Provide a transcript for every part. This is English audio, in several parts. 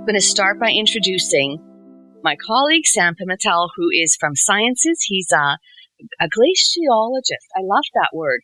I'm going to start by introducing my colleague, Sam Pimentel, who is from Sciences. He's a glaciologist. I love that word.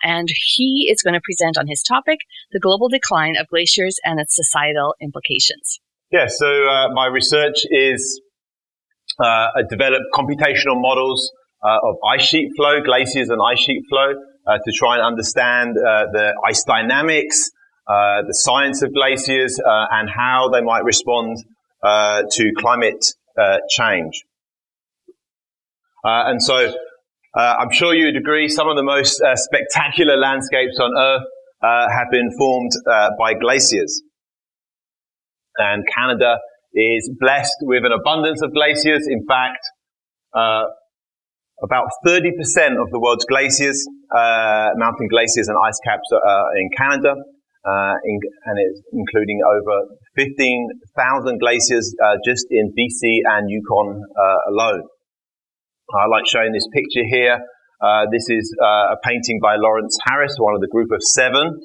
And he is going to present on his topic, the global decline of glaciers and its societal implications. Yeah, so my research is developed computational models of ice sheet flow, glaciers and ice sheet flow, to try and understand the ice dynamics, the science of glaciers, and how they might respond to climate change. And so I'm sure you'd agree some of the most spectacular landscapes on Earth have been formed by glaciers. And Canada is blessed with an abundance of glaciers. In fact, about 30% of the world's glaciers, mountain glaciers and ice caps are in Canada, and it's including over 15,000 glaciers just in BC and Yukon alone. I like showing this picture here. This is a painting by Lawrence Harris, one of the group of 7.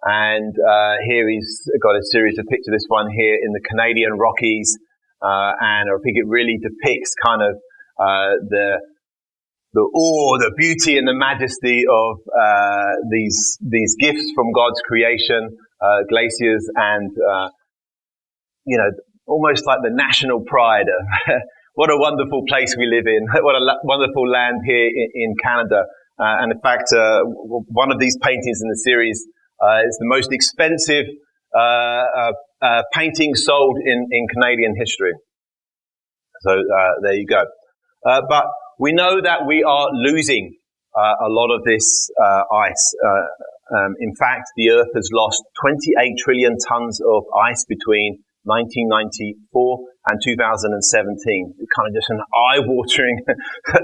And here he's got a series of pictures. This one here in the Canadian Rockies, and I think it really depicts kind of the awe, the beauty, and the majesty of these gifts from God's creation, glaciers, and almost like the national pride of what a wonderful place we live in, what a wonderful land here in Canada. And in fact, one of these paintings in the series is the most expensive painting sold in Canadian history. So there you go. But we know that we are losing a lot of this ice. In fact, the Earth has lost 28 trillion tons of ice between 1994 and 2017. Kind of just an eye-watering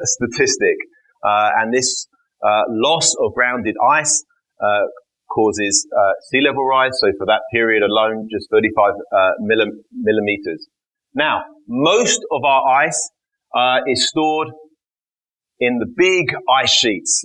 statistic. And this loss of grounded ice causes sea level rise. So for that period alone, just 35 millimeters. Now, most of our ice is stored in the big ice sheets.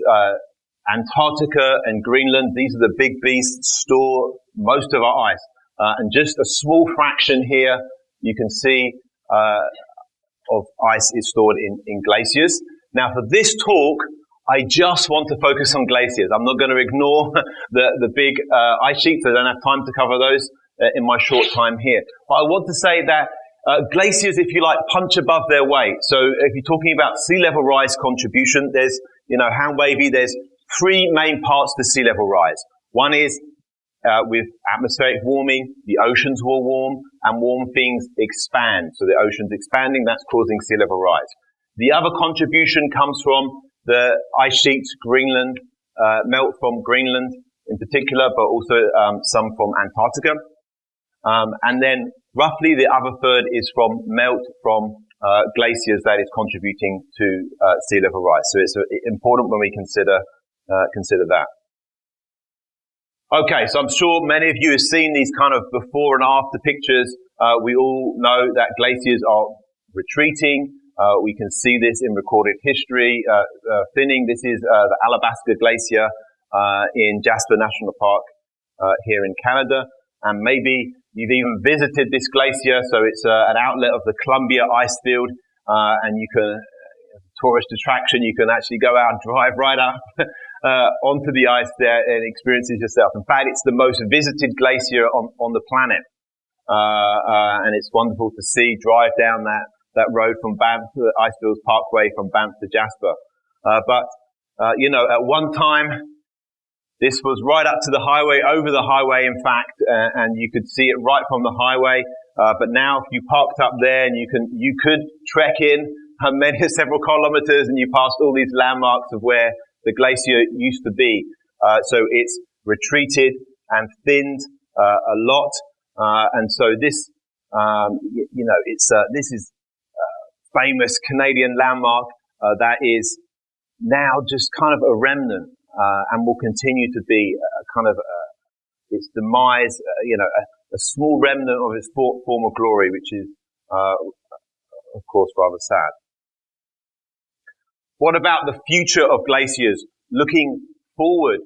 Antarctica and Greenland, these are the big beasts, store most of our ice. And just a small fraction here, you can see, of ice is stored in glaciers. Now, for this talk, I just want to focus on glaciers. I'm not going to ignore the big ice sheets. I don't have time to cover those in my short time here. But I want to say that glaciers, if you like, punch above their weight. So if you're talking about sea level rise contribution, there's, hand wavy, there's 3 main parts to sea level rise. One is with atmospheric warming, the oceans will warm, and warm things expand. So the ocean's expanding, that's causing sea level rise. The other contribution comes from the ice sheets, Greenland, melt from Greenland in particular, but also some from Antarctica. And then roughly the other third is from melt from glaciers that is contributing to sea level rise. So it's important when we consider that. Okay, so I'm sure many of you have seen these kind of before and after pictures. We all know that glaciers are retreating. We can see this in recorded history, thinning. This is the Alabaster Glacier in Jasper National Park here in Canada. And maybe you've even visited this glacier. So it's an outlet of the Columbia ice field, and you can, tourist attraction, you can actually go out and drive right up onto the ice there and experience it yourself. In fact, it's the most visited glacier on the planet. And it's wonderful to see, drive down that road from Banff to the Icefields Parkway from Banff to Jasper. But at one time, this was right up to the highway, over the highway, in fact, and you could see it right from the highway. But now, if you parked up there, and you could trek in several kilometers, and you passed all these landmarks of where the glacier used to be. So it's retreated and thinned a lot, and so this, this is a famous Canadian landmark that is now just kind of a remnant. And will continue to be its demise, a small remnant of its former glory, which is, of course, rather sad. What about the future of glaciers looking forward?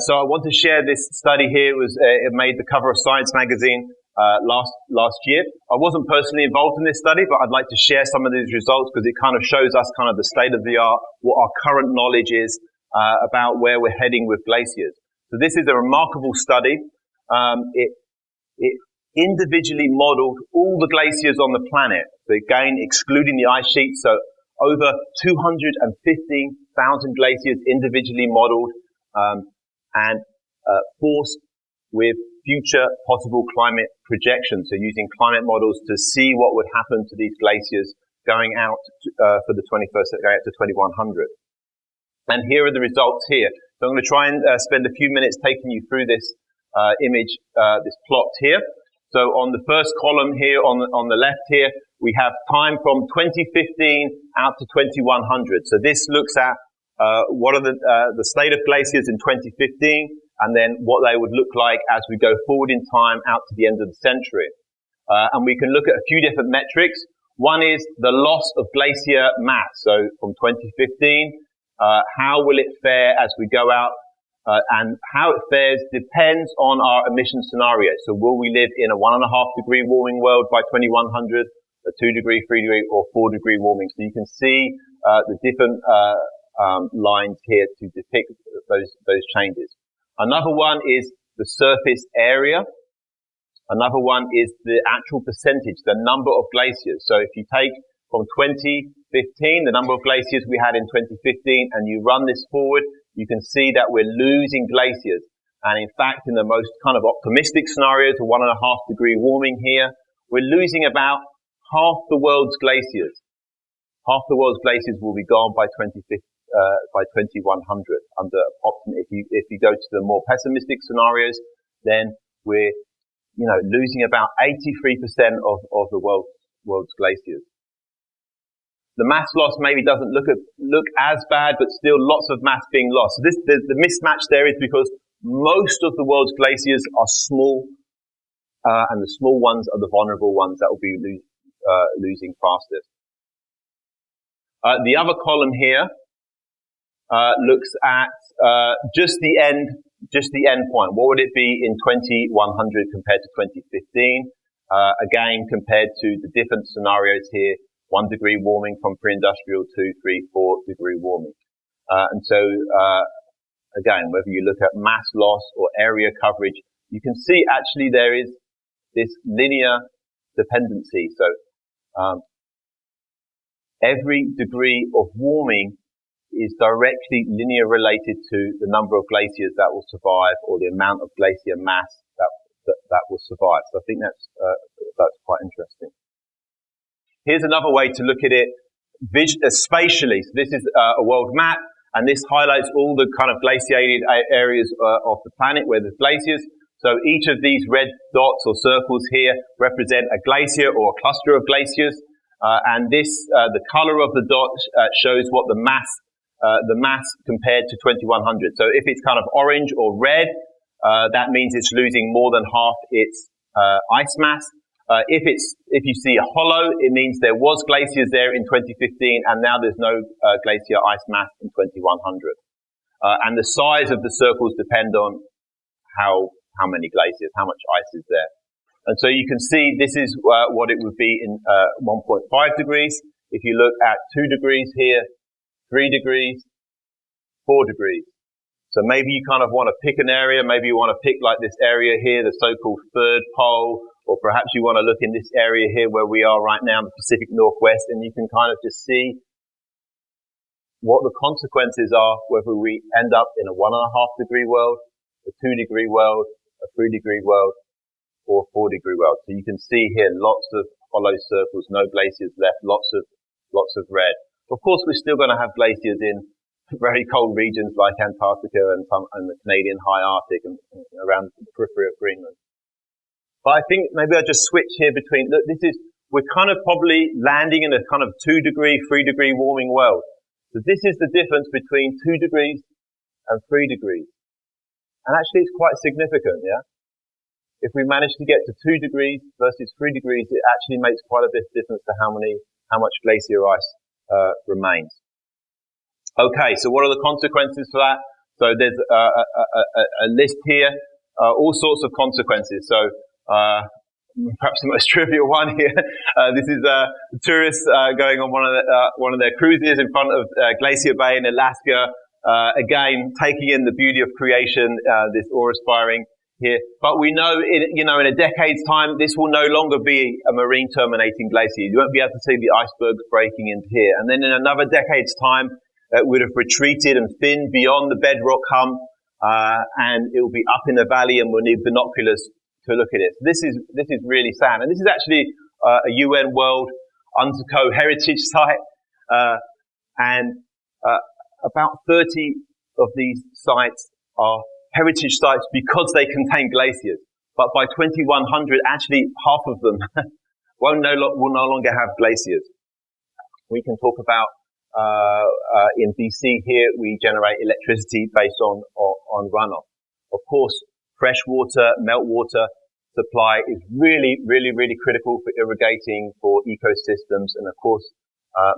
So I want to share this study here. It made the cover of Science magazine last year. I wasn't personally involved in this study, but I'd like to share some of these results because it kind of shows us kind of the state of the art, what our current knowledge is about where we're heading with glaciers. So this is a remarkable study. It individually modeled all the glaciers on the planet. So again, excluding the ice sheet. So over 215,000 glaciers individually modeled and forced with future possible climate projections. So using climate models to see what would happen to these glaciers going out for the 21st, going out to 2100. And here are the results here. So I'm going to try and spend a few minutes taking you through this image, this plot here. So on the first column here, on the left here, we have time from 2015 out to 2100. So this looks at what are the state of glaciers in 2015, and then what they would look like as we go forward in time out to the end of the century. And we can look at a few different metrics. One is the loss of glacier mass. So from 2015, how will it fare as we go out? And how it fares depends on our emission scenario. So will we live in a 1.5 degree warming world by 2100, a 2 degree, 3 degree, or 4 degree warming? So you can see the different lines here to depict those changes. Another one is the surface area. Another one is the actual percentage, the number of glaciers. So if you take from 2015, the number of glaciers we had in 2015, and you run this forward, you can see that we're losing glaciers. And in fact, in the most kind of optimistic scenarios, a 1.5 degree warming here, we're losing about half the world's glaciers. Half the world's glaciers will be gone by 2100. If you go to the more pessimistic scenarios, then we're, losing about 83% of the world's glaciers. The mass loss maybe doesn't look as bad, but still lots of mass being lost. So the mismatch there is because most of the world's glaciers are small, and the small ones are the vulnerable ones that will be losing fastest. The other column here looks at just the end point. What would it be in 2100 compared to 2015? Again, compared to the different scenarios here. 1 degree warming from pre-industrial, 2, 3, 4 degree warming. And so, again, whether you look at mass loss or area coverage, you can see actually there is this linear dependency. So, every degree of warming is directly linear related to the number of glaciers that will survive or the amount of glacier mass that will survive. So I think that's quite interesting. Here's another way to look at it spatially. So this is a world map, and this highlights all the kind of glaciated areas of the planet where there's glaciers. So each of these red dots or circles here represent a glacier or a cluster of glaciers, and this the color of the dot shows what the mass compared to 2100. So if it's kind of orange or red, that means it's losing more than half its ice mass. If you see a hollow, it means there was glaciers there in 2015, and now there's no glacier ice mass in 2100. And the size of the circles depend on how many glaciers, how much ice is there. And so you can see this is what it would be in 1.5 degrees. If you look at 2 degrees here, 3 degrees, 4 degrees. So maybe you kind of want to pick an area. Maybe you want to pick like this area here, the so-called third pole, or perhaps you want to look in this area here where we are right now in the Pacific Northwest, and you can kind of just see what the consequences are, whether we end up in a 1.5 degree world, a 2 degree world, a 3 degree world, or a 4 degree world. So you can see here lots of hollow circles, no glaciers left, lots of red. Of course, we're still going to have glaciers in very cold regions like Antarctica and the Canadian high Arctic and around the periphery of Greenland. But I think maybe I'll just switch here between, look, we're kind of probably landing in a kind of 2 degree, 3 degree warming world. So this is the difference between 2 degrees and 3 degrees. And actually it's quite significant, yeah? If we manage to get to 2 degrees versus 3 degrees, it actually makes quite a bit of difference to how much glacier ice remains. Okay, so what are the consequences for that? So there's a list here, all sorts of consequences. So perhaps the most trivial one here. This is tourists going on one of their cruises in front of Glacier Bay in Alaska. Again, taking in the beauty of creation, this awe-inspiring here. But we know, in a decade's time, this will no longer be a marine terminating glacier. You won't be able to see the icebergs breaking into here. And then in another decade's time, it would have retreated and thinned beyond the bedrock hump, and it will be up in the valley, and we'll need binoculars to look at it. This is really sad. And this is actually a UN World UNESCO Heritage Site, and about 30 of these sites are heritage sites because they contain glaciers. But by 2100, actually half of them will no longer have glaciers. We can talk about in BC here, we generate electricity based on runoff. Of course, fresh water, meltwater supply is really, really, really critical for irrigating, for ecosystems, and of course,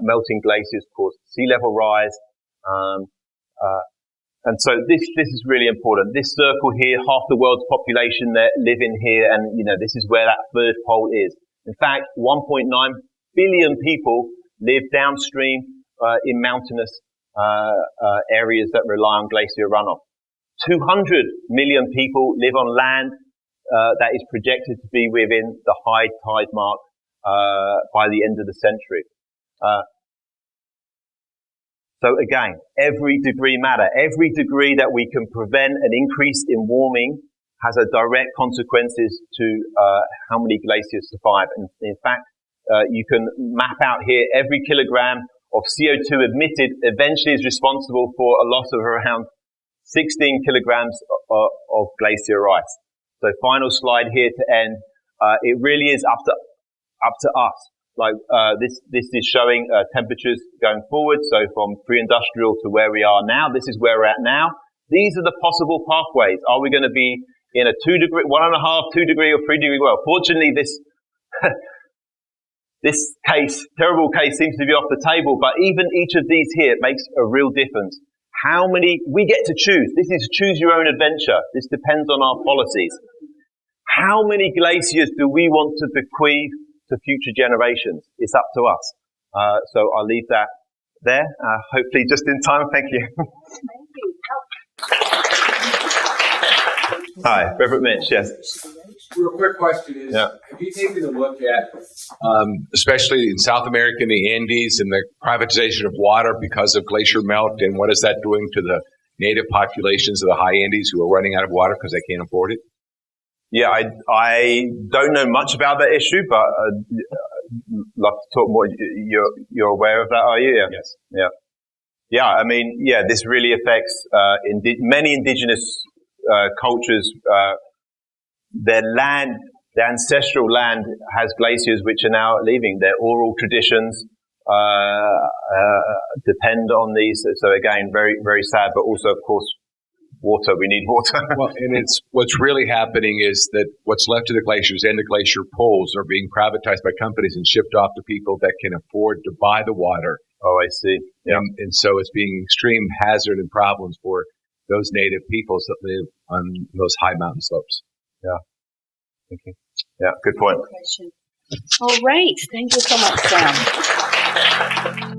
melting glaciers cause sea level rise. And so this is really important. This circle here, half the world's population that live in here, and this is where that third pole is. In fact, 1.9 billion people live downstream in mountainous areas that rely on glacier runoff. 200 million people live on land that is projected to be within the high tide mark by the end of the century. So again, every degree matter. Every degree that we can prevent an increase in warming has a direct consequences to how many glaciers survive. And in fact, you can map out here every kilogram of CO2 emitted eventually is responsible for a loss of around 16 kilograms of glacier ice. So final slide here to end. It really is up to us. Like this is showing temperatures going forward. So from pre-industrial to where we are now, this is where we're at now. These are the possible pathways. Are we going to be in a 2 degree, 1.5, 2 degree, or 3 degree world? Fortunately, this terrible case seems to be off the table. But even each of these here makes a real difference. How many we get to choose? This is choose your own adventure. This depends on our policies. How many glaciers do we want to bequeath to future generations? It's up to us. So I'll leave that there. Hopefully just in time. Thank you. Thank you. Hi, Reverend Mitch, yes. Real quick question is, have you taken a look at, especially in South America and the Andes and the privatization of water because of glacier melt, and what is that doing to the native populations of the high Andes who are running out of water because they can't afford it? Yeah, I don't know much about that issue, but I'd love to talk more. You're aware of that, are you? Yeah. Yes. Yeah. Yeah, I mean, this really affects many indigenous cultures. Their land, their ancestral land has glaciers which are now leaving. Their oral traditions depend on these. So again, very, very sad, but also, of course, water. We need water. Well, and what's really happening is that what's left of the glaciers and the glacier poles are being privatized by companies and shipped off to people that can afford to buy the water. Oh, I see. Yeah. And so it's being extreme hazard and problems for those native peoples that live on those high mountain slopes. Yeah. Thank you. Yeah, good point. All right. Thank you so much, Sam.